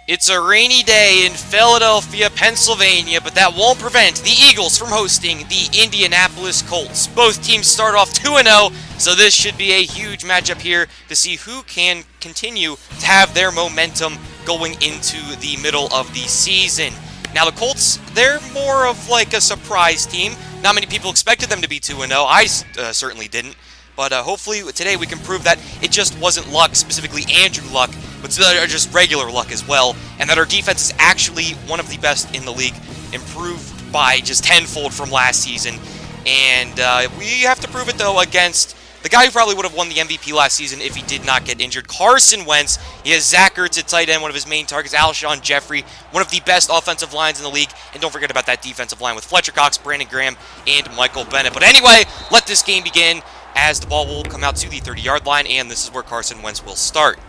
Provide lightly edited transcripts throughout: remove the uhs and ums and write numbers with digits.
It's a rainy day in Philadelphia, Pennsylvania, but that won't prevent the Eagles from hosting the Indianapolis Colts. Both teams start off 2-0, so this should be a huge matchup here to see who can continue to have their momentum going into the middle of the season. Now, the Colts, they're more of like a surprise team. Not many people expected them to be 2-0. I certainly didn't. But hopefully today we can prove that it just wasn't luck, specifically Andrew Luck, but just regular luck as well, and that our defense is actually one of the best in the league, improved by just tenfold from last season. And we have to prove it, though, against the guy who probably would have won the MVP last season if he did not get injured, Carson Wentz. He has Zach Ertz at tight end, one of his main targets, Alshon Jeffrey, one of the best offensive lines in the league. And don't forget about that defensive line with Fletcher Cox, Brandon Graham, and Michael Bennett. But anyway, let this game begin, as the ball will come out to the 30-yard line, and this is where Carson Wentz will start.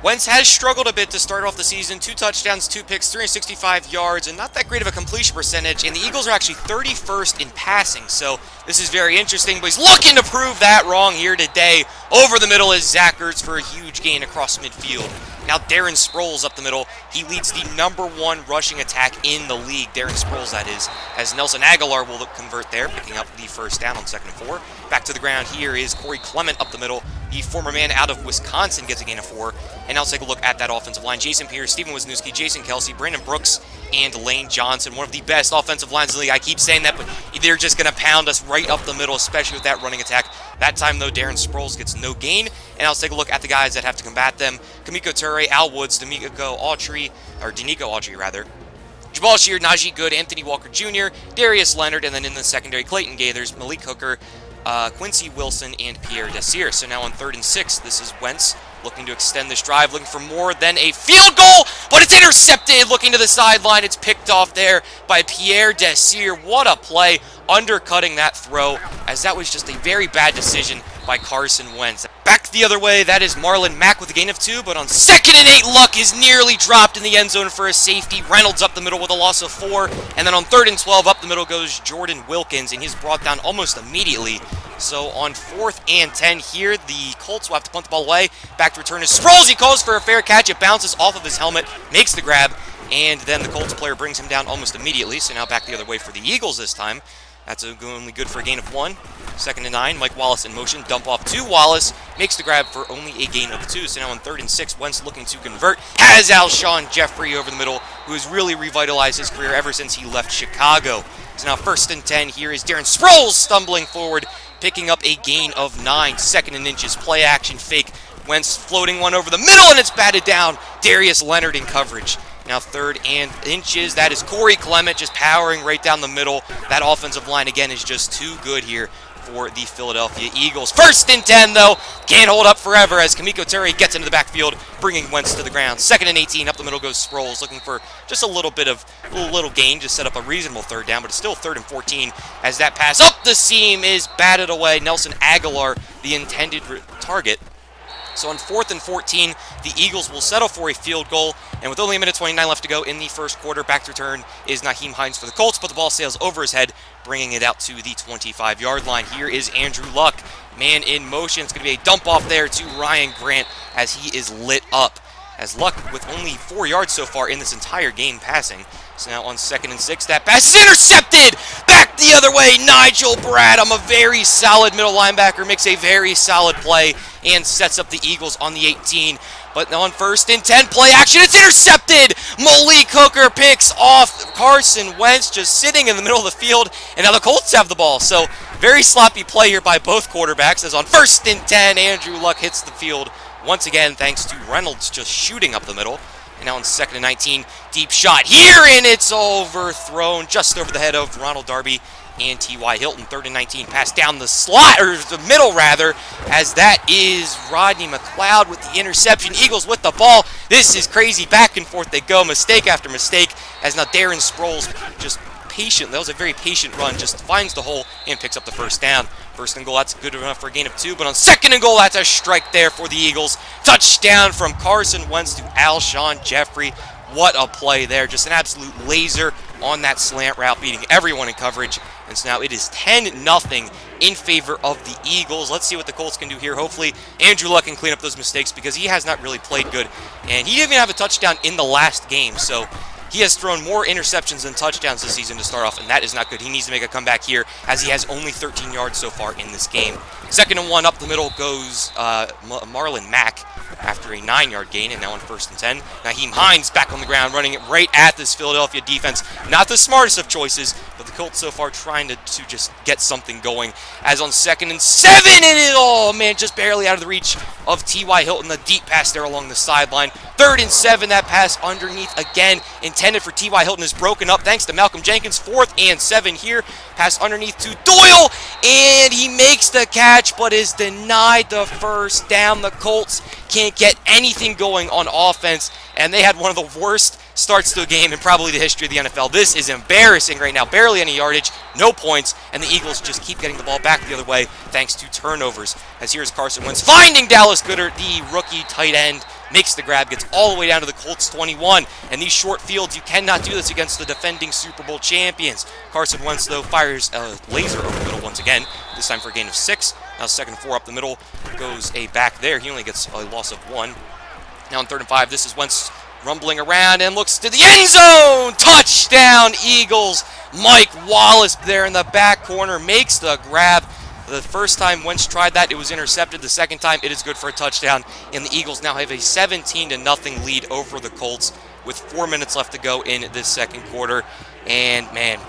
Wentz has struggled a bit to start off the season. 2 touchdowns, 2 picks, 365 yards, and not that great of a completion percentage. And the Eagles are actually 31st in passing, so this is very interesting. But he's looking to prove that wrong here today. Over the middle is Zach Ertz for a huge gain across midfield. Now Darren Sproles up the middle. He leads the #1 rushing attack in the league. Darren Sproles, that is, as Nelson Aguilar will convert there, picking up the first down on 2nd and 4. Back to the ground here is Corey Clement up the middle. The former man out of Wisconsin gets a gain of 4. And now let's take a look at that offensive line. Jason Pierce, Steven Wisniewski, Jason Kelsey, Brandon Brooks, and Lane Johnson. One of the best offensive lines in the league. I keep saying that, but they're just going to pound us right up the middle, especially with that running attack. That time, though, Darren Sproles gets no gain. And now let's take a look at the guys that have to combat them. Kamiko Toure, Al Woods, Denico Autry, rather. Jabal Sheard, Najee Good, Anthony Walker Jr., Darius Leonard, and then in the secondary, Clayton Gaithers, Malik Hooker, Quincy Wilson, and Pierre Desir. So now on 3rd and 6, this is Wentz looking to extend this drive, looking for more than a field goal, but it's intercepted. Looking to the sideline, it's picked off there by Pierre Desir. What a play, undercutting that throw, as that was just a very bad decision by Carson Wentz. Back the other way, that is Marlon Mack with a gain of 2, but on 2nd and 8, Luck is nearly dropped in the end zone for a safety. Reynolds up the middle with a loss of 4, and then on 3rd and 12, up the middle goes Jourdan Wilkins, and he's brought down almost immediately. So on 4th and 10 here, the Colts will have to punt the ball away. Back to return is Sproles. He calls for a fair catch. It bounces off of his helmet, makes the grab, and then the Colts player brings him down almost immediately. So now back the other way for the Eagles this time. That's only good for a gain of 1. 2nd and 9, Mike Wallace in motion. Dump off to Wallace. Makes the grab for only a gain of 2. So now on 3rd and 6, Wentz looking to convert. Has Alshon Jeffrey over the middle, who has really revitalized his career ever since he left Chicago. So now 1st and 10, here is Darren Sproles stumbling forward, picking up a gain of 9. 2nd and inches, play action fake. Wentz floating one over the middle, and it's batted down. Darius Leonard in coverage. Now 3rd and inches, that is Corey Clement just powering right down the middle. That offensive line, again, is just too good here for the Philadelphia Eagles. 1st and 10, though, can't hold up forever as Kamiko Toure gets into the backfield, bringing Wentz to the ground. 2nd and 18, up the middle goes Sproles, looking for just a little gain to set up a reasonable 3rd down, but it's still 3rd and 14 as that pass up the seam is batted away. Nelson Aguilar, the intended target. So on 4th and 14, the Eagles will settle for a field goal, and with only a minute 29 left to go in the first quarter, back to return is Nyheim Hines for the Colts, but the ball sails over his head, bringing it out to the 25-yard line. Here is Andrew Luck, man in motion. It's going to be a dump off there to Ryan Grant as he is lit up. As Luck with only 4 yards so far in this entire game passing. So now on 2nd and 6, that pass is intercepted! Back the other way, Nigel Bradham, a very solid middle linebacker, makes a very solid play and sets up the Eagles on the 18. But on 1st and 10, play action, it's intercepted! Malik Hooker picks off Carson Wentz, just sitting in the middle of the field, and now the Colts have the ball. So very sloppy play here by both quarterbacks, as on 1st and 10, Andrew Luck hits the field once again, thanks to Reynolds just shooting up the middle. And now on 2nd and 19, deep shot here, and it's overthrown just over the head of Ronald Darby and T.Y. Hilton. 3rd and 19, pass down the slot, or the middle rather, as that is Rodney McLeod with the interception. Eagles with the ball. This is crazy. Back and forth they go, mistake after mistake, as now Darren Sproles just patient. That was a very patient run, just finds the hole and picks up the 1st down. 1st and goal, that's good enough for a gain of 2, but on 2nd and goal, that's a strike there for the Eagles. Touchdown from Carson Wentz to Alshon Jeffrey. What a play there, just an absolute laser on that slant route, beating everyone in coverage. And so now it is 10-0 in favor of the Eagles. Let's see what the Colts can do here. Hopefully, Andrew Luck can clean up those mistakes because he has not really played good. And he didn't even have a touchdown in the last game, so he has thrown more interceptions than touchdowns this season to start off, and that is not good. He needs to make a comeback here as he has only 13 yards so far in this game. 2nd and 1 up the middle goes Marlon Mack after a 9-yard gain, and now on 1st and 10. Nyheim Hines back on the ground, running it right at this Philadelphia defense. Not the smartest of choices, but the Colts so far trying to just get something going. As on 2nd and 7, oh man, just barely out of the reach of T.Y. Hilton. The deep pass there along the sideline. 3rd and 7, that pass underneath again, intended for T.Y. Hilton, is broken up thanks to Malcolm Jenkins. 4th and 7 here. Pass underneath to Doyle, and he makes the catch, but is denied the first down. The Colts can't get anything going on offense, and they had one of the worst starts to a game in probably the history of the NFL. This is embarrassing right now. Barely any yardage, no points, and the Eagles just keep getting the ball back the other way thanks to turnovers. As here's Carson Wentz finding Dallas Goedert, the rookie tight end, makes the grab, gets all the way down to the Colts 21. And these short fields, you cannot do this against the defending Super Bowl champions. Carson Wentz, though, fires a laser over the middle once again, this time for a gain of 6. Now 2nd and 4 up the middle goes a back there. He only gets a loss of 1. Now on 3rd and 5, this is Wentz rumbling around and looks to the end zone. Touchdown, Eagles. Mike Wallace there in the back corner makes the grab. The first time Wentz tried that, it was intercepted. The second time, it is good for a touchdown. And the Eagles now have a 17-0 lead over the Colts with 4 minutes left to go in this second quarter. And, man,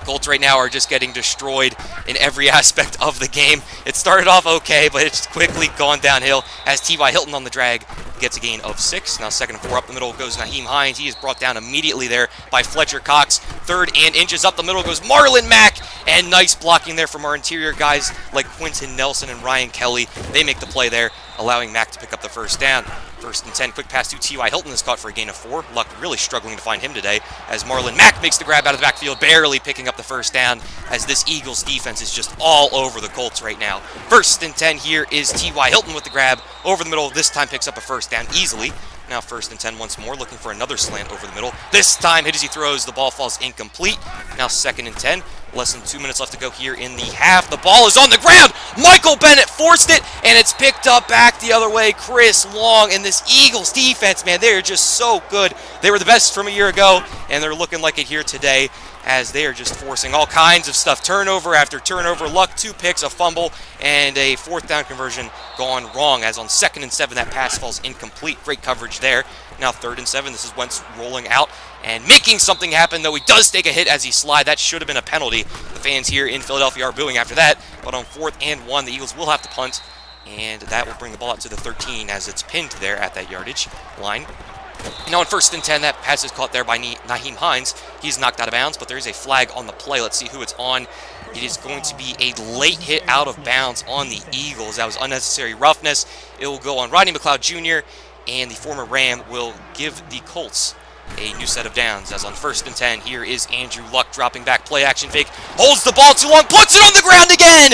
Colts right now are just getting destroyed in every aspect of the game. It started off okay, but it's quickly gone downhill as T.Y. Hilton on the drag gets a gain of 6. Now 2nd and 4 up the middle goes Nyheim Hines. He is brought down immediately there by Fletcher Cox. 3rd and inches up the middle goes Marlon Mack. And nice blocking there from our interior guys like Quentin Nelson and Ryan Kelly. They make the play there, allowing Mack to pick up the first down. 1st and 10, quick pass to T.Y. Hilton is caught for a gain of 4. Luck really struggling to find him today as Marlon Mack makes the grab out of the backfield, barely picking up the first down as this Eagles defense is just all over the Colts right now. 1st and 10 here is T.Y. Hilton with the grab over the middle. This time picks up a first down easily. Now 1st and 10 once more, looking for another slant over the middle. This time, hit as he throws, the ball falls incomplete. Now 2nd and 10, less than 2 minutes left to go here in the half. The ball is on the ground. Michael Bennett forced it, and it's picked up back the other way. Chris Long and this Eagles defense, man, they are just so good. They were the best from a year ago, and they're looking like it here today as they are just forcing all kinds of stuff. Turnover after turnover. Luck, 2 picks, a fumble, and a 4th down conversion gone wrong. As on 2nd and 7, that pass falls incomplete. Great coverage there. Now 3rd and 7, this is Wentz rolling out and making something happen, though he does take a hit as he slide. That should have been a penalty. The fans here in Philadelphia are booing after that. But on 4th and 1, the Eagles will have to punt, and that will bring the ball out to the 13 as it's pinned there at that yardage line. Now on 1st and 10, that pass is caught there by Nyheim Hines. He's knocked out of bounds, but there is a flag on the play. Let's see who it's on. It is going to be a late hit out of bounds on the Eagles. That was unnecessary roughness. It will go on Rodney McLeod Jr., and the former Ram will give the Colts a new set of downs. As on 1st and 10, here is Andrew Luck dropping back, play action fake, holds the ball too long, puts it on the ground again.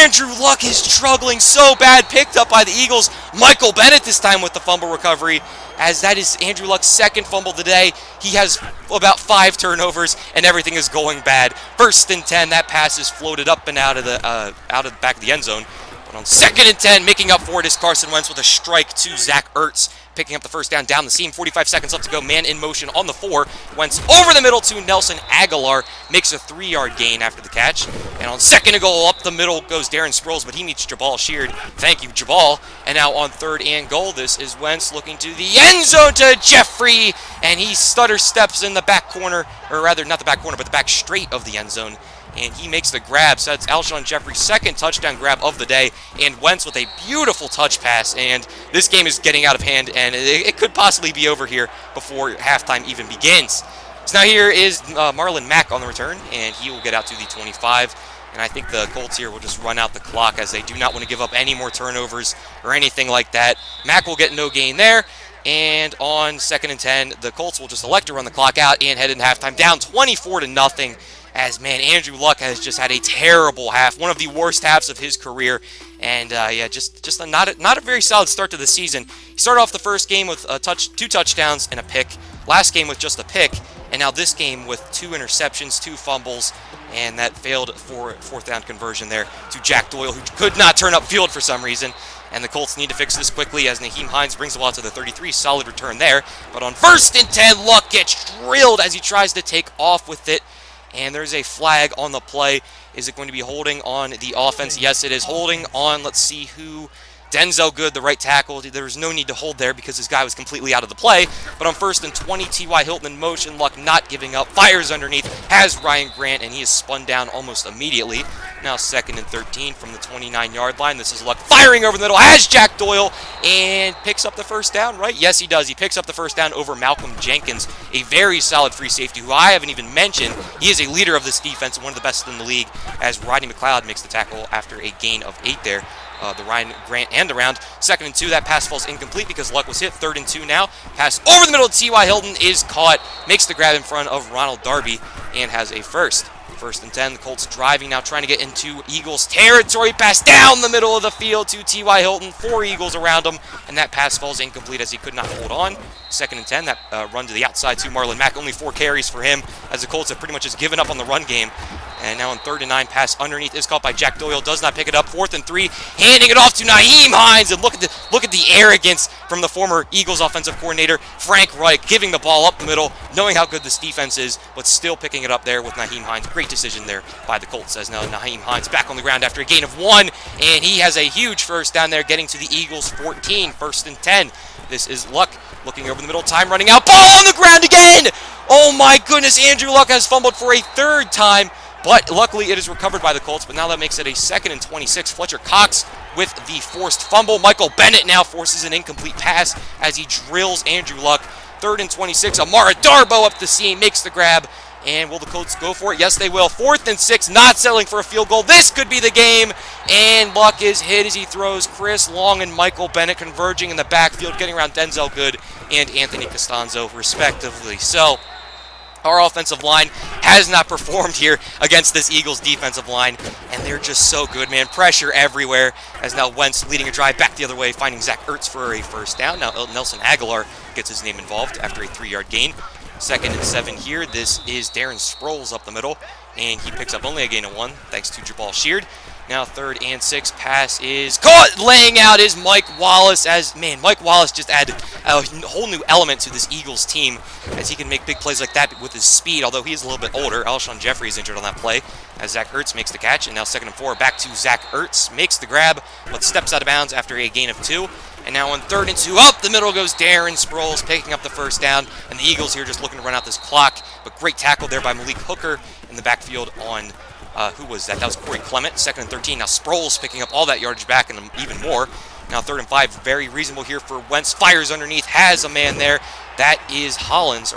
Andrew Luck is struggling so bad, picked up by the Eagles. Michael Bennett this time with the fumble recovery, as that is Andrew Luck's 2nd fumble today. He has about 5 turnovers, and everything is going bad. 1st and 10, that pass is floated up and out of the back of the end zone. But on 2nd and 10, making up for it is Carson Wentz with a strike to Zach Ertz, picking up the first down the seam. 45 seconds left to go. Man in motion on the 4. Wentz over the middle to Nelson Aguilar. Makes a 3-yard gain after the catch. And on 2nd and goal, up the middle goes Darren Sproles, but he meets Jabal Sheard. Thank you, Jabal. And now on 3rd and goal, this is Wentz looking to the end zone to Jeffrey. And he stutter steps in the back corner, or rather not the back corner, but the back straight of the end zone. And he makes the grab. So that's Alshon Jeffrey's 2nd touchdown grab of the day. And Wentz with a beautiful touch pass. And this game is getting out of hand, and it could possibly be over here before halftime even begins. So now here is Marlon Mack on the return, and he will get out to the 25. And I think the Colts here will just run out the clock as they do not want to give up any more turnovers or anything like that. Mack will get no gain there. And on 2nd and 10, the Colts will just elect to run the clock out and head into halftime down 24-0. As, man, Andrew Luck has just had a terrible half, one of the worst halves of his career, And yeah, just not a very solid start to the season. He started off the first game with two touchdowns and a pick. Last game with just a pick, and now this game with 2 interceptions, 2 fumbles, and that failed for fourth down conversion there to Jack Doyle, who could not turn upfield for some reason. And the Colts need to fix this quickly as Nyheim Hines brings the ball to the 33. Solid return there. But on 1st and 10, Luck gets drilled as he tries to take off with it. And there's a flag on the play. Is it going to be holding on the offense? Yes, it is holding on. Let's see who. Denzel Good, the right tackle. There was no need to hold there because this guy was completely out of the play. But on 1st and 20, T.Y. Hilton in motion. Luck not giving up. Fires underneath. Has Ryan Grant, and he is spun down almost immediately. Now 2nd and 13 from the 29-yard line. This is Luck firing over the middle. Has Jack Doyle and picks up the first down, right? Yes, he does. He picks up the first down over Malcolm Jenkins, a very solid free safety who I haven't even mentioned. He is a leader of this defense and one of the best in the league as Rodney McLeod makes the tackle after a gain of 8 there. The Ryan Grant end around. 2nd and 2, that pass falls incomplete because Luck was hit. 3rd and 2 now. Pass over the middle of T.Y. Hilton is caught. Makes the grab in front of Ronald Darby and has a first. 1st and 10, the Colts driving now, trying to get into Eagles territory. Pass down the middle of the field to T.Y. Hilton. 4 Eagles around him, and that pass falls incomplete as he could not hold on. 2nd and 10, that run to the outside to Marlon Mack. Only 4 carries for him as the Colts have pretty much just given up on the run game. And now on 3rd and 9, pass underneath is caught by Jack Doyle. Does not pick it up. 4th and 3, handing it off to Nyheim Hines. And look at the arrogance from the former Eagles offensive coordinator, Frank Reich, giving the ball up the middle, knowing how good this defense is, but still picking it up there with Nyheim Hines. Great decision there by the Colts as now Nyheim Hines back on the ground after a gain of 1. And he has a huge first down there, getting to the Eagles 14, 1st and 10. This is Luck looking over the middle, time running out. Ball on the ground again! Oh my goodness, Andrew Luck has fumbled for a 3rd time. But luckily it is recovered by the Colts, but now that makes it a 2nd and 26. Fletcher Cox with the forced fumble. Michael Bennett now forces an incomplete pass as he drills Andrew Luck. 3rd and 26. Amara Darboh up the seam, makes the grab. And will the Colts go for it? Yes, they will. 4th and 6, not settling for a field goal. This could be the game. And Luck is hit as he throws. Chris Long and Michael Bennett converging in the backfield, getting around Denzel Good and Anthony Costanzo, respectively. So our offensive line has not performed here against this Eagles defensive line, and they're just so good, man. Pressure everywhere as now Wentz leading a drive back the other way, finding Zach Ertz for a first down. Now Nelson Aguilar gets his name involved after a 3-yard gain. 2nd and 7 here. This is Darren Sproles up the middle, and he picks up only a gain of 1 thanks to Jabal Sheard. Now 3rd and 6, pass is caught. Laying out is Mike Wallace as, man, Mike Wallace just added a whole new element to this Eagles team as he can make big plays like that with his speed, although he is a little bit older. Alshon Jeffrey is injured on that play as Zach Ertz makes the catch. And now 2nd and 4, back to Zach Ertz, makes the grab, but steps out of bounds after a gain of 2. And now on 3rd and 2, up the middle goes Darren Sproles, picking up the first down. And the Eagles here just looking to run out this clock. But great tackle there by Malik Hooker in the backfield on, who was that? That was Corey Clement, 2nd and 13. Now Sproles picking up all that yardage back and even more. Now 3rd and 5, very reasonable here for Wentz. Fires underneath, has a man there. That is Hollins,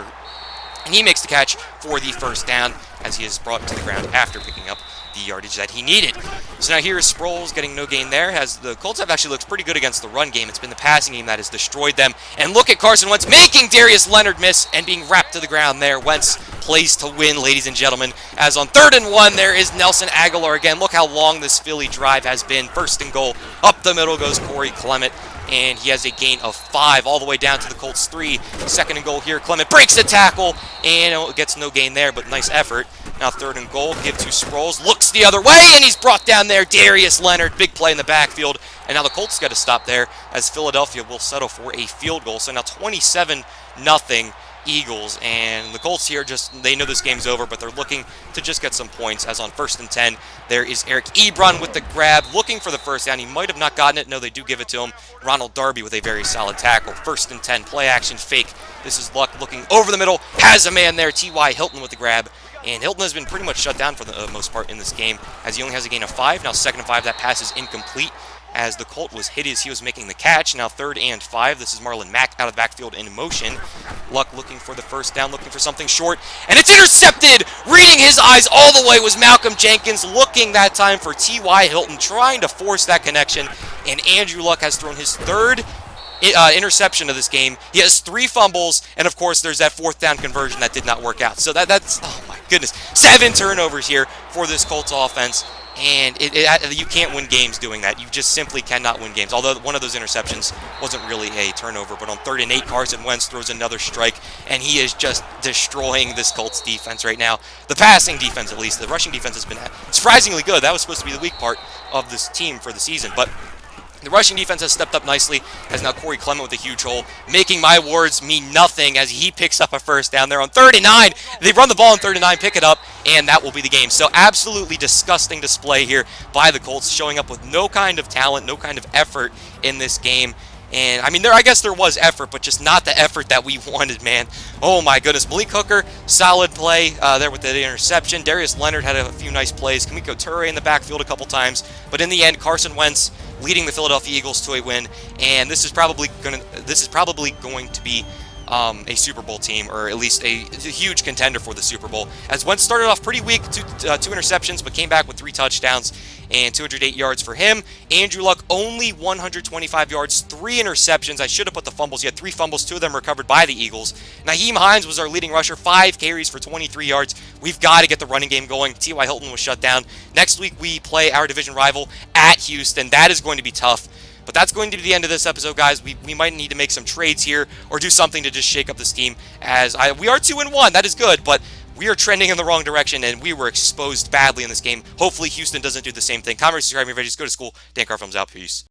and he makes the catch for the first down as he is brought to the ground after picking up the yardage that he needed. So now here is Sproles getting no gain there, as the Colts have actually looked pretty good against the run game. It's been the passing game that has destroyed them. And look at Carson Wentz making Darius Leonard miss and being wrapped to the ground there. Wentz plays to win, ladies and gentlemen, as on 3rd and 1, there is Nelson Aguilar again. Look how long this Philly drive has been. 1st and goal. Up the middle goes Corey Clement, and he has a gain of 5 all the way down to the Colts 3. 2nd and goal here. Clement breaks the tackle and gets no gain there, but nice effort. Now 3rd and goal, give to Sproles, looks the other way, and he's brought down there. Darius Leonard, big play in the backfield. And now the Colts got to stop there as Philadelphia will settle for a field goal. So now 27-0 Eagles, and the Colts here they know this game's over, but they're looking to just get some points, as on 1st and 10, there is Eric Ebron with the grab, looking for the first down. He might have not gotten it. No, they do give it to him. Ronald Darby with a very solid tackle. 1st and 10, play action fake. This is Luck looking over the middle, has a man there. T.Y. Hilton with the grab. And Hilton has been pretty much shut down for the most part in this game, as he only has a gain of 5. Now 2nd and 5, that pass is incomplete as the Colt was hit as he was making the catch. Now 3rd and 5, this is Marlon Mack out of the backfield in motion. Luck looking for the first down, looking for something short, and it's intercepted! Reading his eyes all the way was Malcolm Jenkins, looking that time for T.Y. Hilton, trying to force that connection, and Andrew Luck has thrown his 3rd interception of this game. He has 3 fumbles, and of course there's that 4th down conversion that did not work out. So that's, oh my goodness, 7 turnovers here for this Colts offense. And you can't win games doing that. You just simply cannot win games. Although one of those interceptions wasn't really a turnover, but on 3rd and 8, Carson Wentz throws another strike, and he is just destroying this Colts defense right now. The passing defense, at least. The rushing defense has been surprisingly good. That was supposed to be the weak part of this team for the season, but the rushing defense has stepped up nicely, as now Corey Clement with a huge hole, making my words mean nothing as he picks up a first down there on 3rd and 9. They run the ball on 3rd and 9, pick it up, and that will be the game. So absolutely disgusting display here by the Colts, showing up with no kind of talent, no kind of effort in this game. And, I mean, I guess there was effort, but just not the effort that we wanted, man. Oh, my goodness. Malik Hooker, solid play there with the interception. Darius Leonard had a few nice plays. Kamiko Toure in the backfield a couple times. But in the end, Carson Wentz leading the Philadelphia Eagles to a win. And this is probably going to be a Super Bowl team, or at least a huge contender for the Super Bowl. As Wentz started off pretty weak, two interceptions, but came back with 3 touchdowns and 208 yards for him. Andrew Luck, only 125 yards, 3 interceptions. I should have put the fumbles. He had 3 fumbles, 2 of them recovered by the Eagles. Nyheim Hines was our leading rusher, 5 carries for 23 yards. We've got to get the running game going. T.Y. Hilton was shut down. Next week, we play our division rival at Houston. That is going to be tough. But that's going to be the end of this episode, guys. We might need to make some trades here or do something to just shake up this team. We are 2-1. That is good, but we are trending in the wrong direction, and we were exposed badly in this game. Hopefully, Houston doesn't do the same thing. Comment, subscribe, and just go to school. Dan Carr, thumbs out. Peace.